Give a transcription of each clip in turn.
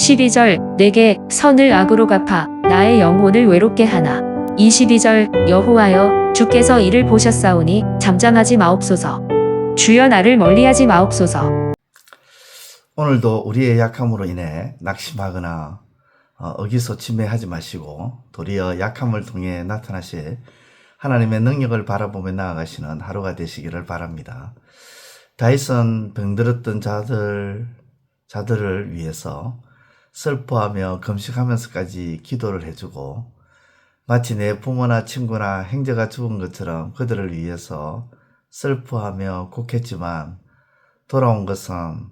12절 내게 선을 악으로 갚아 나의 영혼을 외롭게 하나. 22절 여호와여 주께서 이를 보셨사오니 잠잠하지 마옵소서. 주여 나를 멀리하지 마옵소서. 오늘도 우리의 약함으로 인해 낙심하거나 의기소침해하지 마시고 도리어 약함을 통해 나타나실 하나님의 능력을 바라보며 나아가시는 하루가 되시기를 바랍니다. 다윗은 병들었던 자들을 위해서 슬퍼하며 금식하면서까지 기도를 해주고 마치 내 부모나 친구나 형제가 죽은 것처럼 그들을 위해서 슬퍼하며 곡했지만 돌아온 것은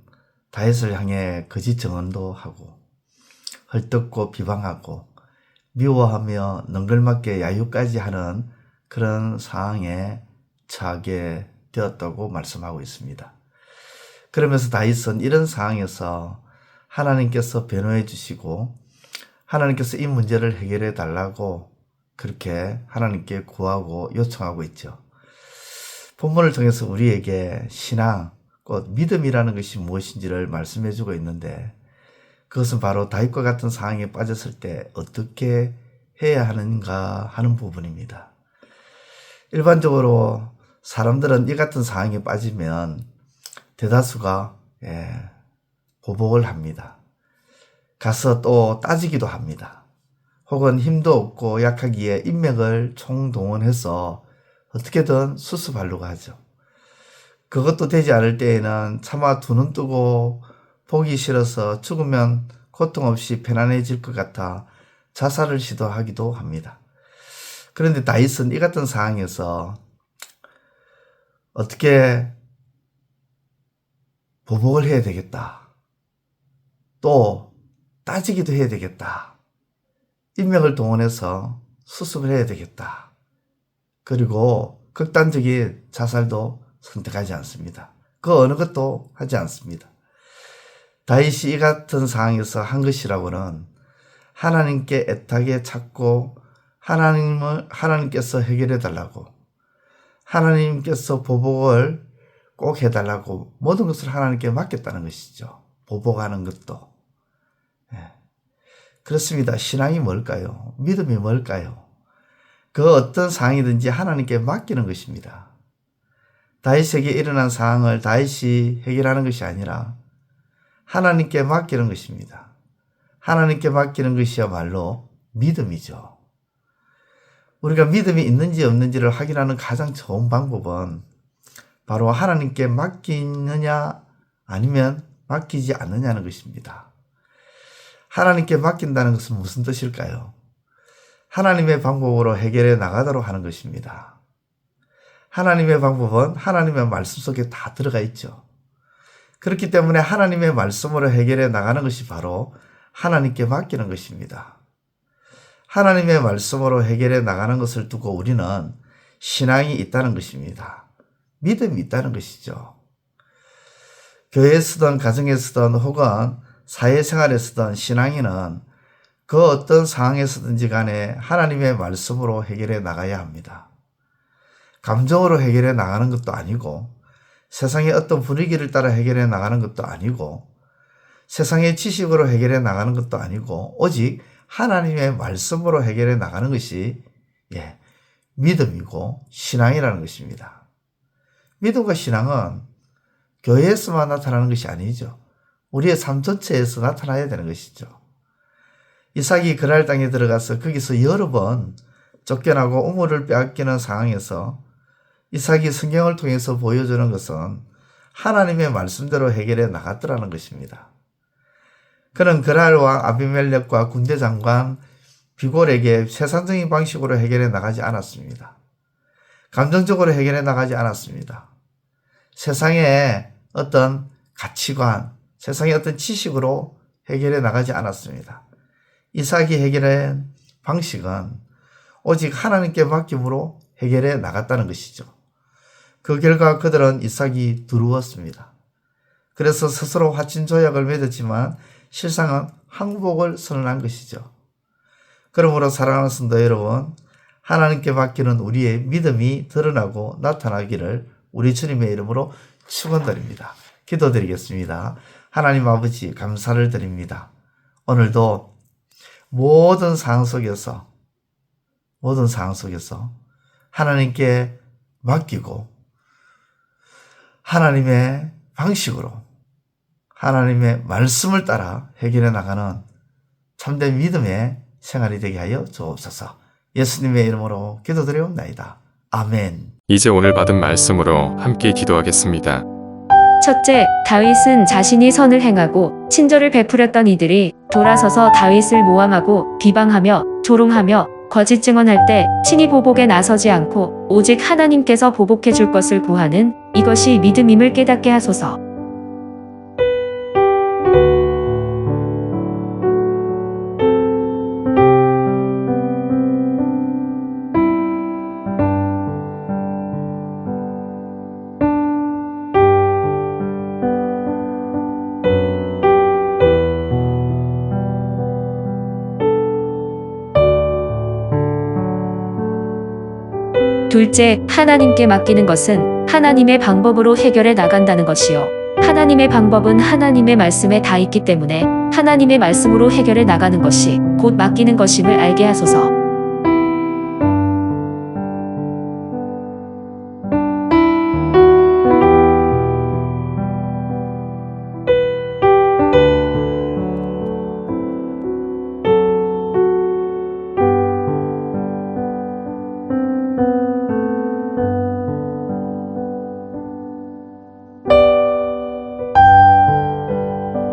다윗을 향해 거짓 증언도 하고 헐뜯고 비방하고 미워하며 능글맞게 야유까지 하는 그런 상황에 처하게 되었다고 말씀하고 있습니다. 그러면서 다윗은 이런 상황에서 하나님께서 변호해 주시고 하나님께서 이 문제를 해결해 달라고 그렇게 하나님께 구하고 요청하고 있죠. 본문을 통해서 우리에게 신앙, 곧 믿음이라는 것이 무엇인지를 말씀해 주고 있는데 그것은 바로 다윗과 같은 상황에 빠졌을 때 어떻게 해야 하는가 하는 부분입니다. 일반적으로 사람들은 이 같은 상황에 빠지면 대다수가 보복을 합니다. 가서 또 따지기도 합니다. 혹은 힘도 없고 약하기에 인맥을 총동원해서 어떻게든 수습하려고 하죠. 그것도 되지 않을 때에는 차마 두 눈 뜨고 보기 싫어서 죽으면 고통 없이 편안해질 것 같아 자살을 시도하기도 합니다. 그런데 다윗은 이 같은 상황에서 어떻게 보복을 해야 되겠다. 또 따지기도 해야 되겠다. 인맥을 동원해서 수습을 해야 되겠다. 그리고 극단적인 자살도 선택하지 않습니다. 그 어느 것도 하지 않습니다. 다윗이 이 같은 상황에서 한 것이라고는 하나님께 애타게 찾고 하나님께서 해결해 달라고 하나님께서 보복을 꼭 해달라고 모든 것을 하나님께 맡겼다는 것이죠. 보복하는 것도. 그렇습니다. 신앙이 뭘까요? 믿음이 뭘까요? 그 어떤 상황이든지 하나님께 맡기는 것입니다. 다윗에게 일어난 상황을 다윗이 해결하는 것이 아니라 하나님께 맡기는 것입니다. 하나님께 맡기는 것이야말로 믿음이죠. 우리가 믿음이 있는지 없는지를 확인하는 가장 좋은 방법은 바로 하나님께 맡기느냐 아니면 맡기지 않느냐는 것입니다. 하나님께 맡긴다는 것은 무슨 뜻일까요? 하나님의 방법으로 해결해 나가도록 하는 것입니다. 하나님의 방법은 하나님의 말씀 속에 다 들어가 있죠. 그렇기 때문에 하나님의 말씀으로 해결해 나가는 것이 바로 하나님께 맡기는 것입니다. 하나님의 말씀으로 해결해 나가는 것을 두고 우리는 신앙이 있다는 것입니다. 믿음이 있다는 것이죠. 교회에서든 가정에서든 혹은 사회생활에서든 신앙인은 그 어떤 상황에서든지 간에 하나님의 말씀으로 해결해 나가야 합니다. 감정으로 해결해 나가는 것도 아니고 세상의 어떤 분위기를 따라 해결해 나가는 것도 아니고 세상의 지식으로 해결해 나가는 것도 아니고 오직 하나님의 말씀으로 해결해 나가는 것이 믿음이고 신앙이라는 것입니다. 믿음과 신앙은 교회에서만 나타나는 것이 아니죠. 우리의 삶 전체에서 나타나야 되는 것이죠. 이삭이 그랄 땅에 들어가서 거기서 여러 번 쫓겨나고 우물을 빼앗기는 상황에서 이삭이 성경을 통해서 보여주는 것은 하나님의 말씀대로 해결해 나갔더라는 것입니다. 그는 그랄과 아비멜렉과 군대 장관 비골에게 세상적인 방식으로 해결해 나가지 않았습니다. 감정적으로 해결해 나가지 않았습니다. 세상의 어떤 가치관, 세상의 어떤 지식으로 해결해 나가지 않았습니다. 이삭이 해결한 방식은 오직 하나님께 맡김으로 해결해 나갔다는 것이죠. 그 결과 그들은 이삭이 두려웠습니다. 그래서 스스로 화친 조약을 맺었지만 실상은 항복을 선언한 것이죠. 그러므로 사랑하는 성도 여러분, 하나님께 맡기는 우리의 믿음이 드러나고 나타나기를 우리 주님의 이름으로 축원드립니다. 기도드리겠습니다. 하나님 아버지 감사를 드립니다. 오늘도 모든 상황 속에서 하나님께 맡기고 하나님의 방식으로 하나님의 말씀을 따라 해결해 나가는 참된 믿음의 생활이 되게 하여 주옵소서. 예수님의 이름으로 기도드리옵나이다. 아멘. 이제 오늘 받은 말씀으로 함께 기도하겠습니다. 첫째, 다윗은 자신이 선을 행하고 친절을 베풀었던 이들이 돌아서서 다윗을 모함하고 비방하며 조롱하며 거짓 증언할 때 친히 보복에 나서지 않고 오직 하나님께서 보복해 줄 것을 구하는 이것이 믿음임을 깨닫게 하소서. 둘째, 하나님께 맡기는 것은 하나님의 방법으로 해결해 나간다는 것이요. 하나님의 방법은 하나님의 말씀에 다 있기 때문에 하나님의 말씀으로 해결해 나가는 것이 곧 맡기는 것임을 알게 하소서.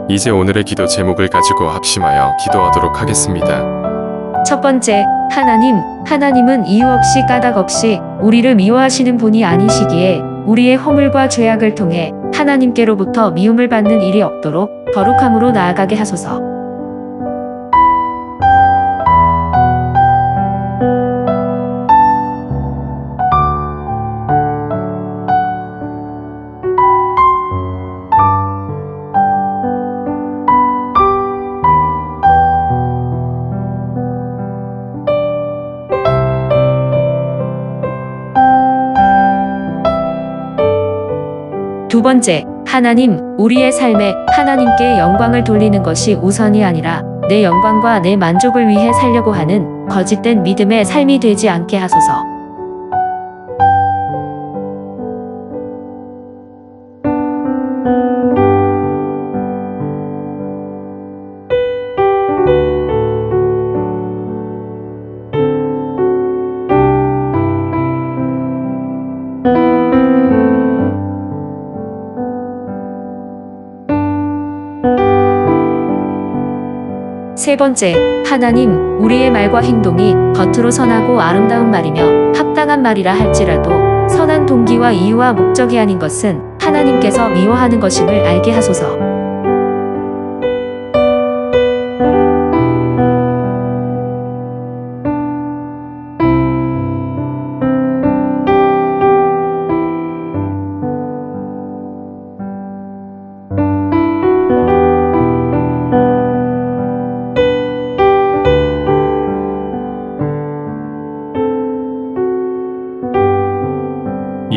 이제 오늘의 기도 제목을 가지고 합심하여 기도하도록 하겠습니다. 첫 번째, 하나님은 이유 없이 까닭 없이 우리를 미워하시는 분이 아니시기에 우리의 허물과 죄악을 통해 하나님께로부터 미움을 받는 일이 없도록 거룩함으로 나아가게 하소서. 두 번째, 우리의 삶에 하나님께 영광을 돌리는 것이 우선이 아니라 내 영광과 내 만족을 위해 살려고 하는 거짓된 믿음의 삶이 되지 않게 하소서. 세 번째, 우리의 말과 행동이 겉으로 선하고 아름다운 말이며 합당한 말이라 할지라도 선한 동기와 이유와 목적이 아닌 것은 하나님께서 미워하는 것임을 알게 하소서.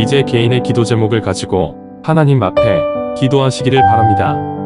이제 개인의 기도 제목을 가지고 하나님 앞에 기도하시기를 바랍니다.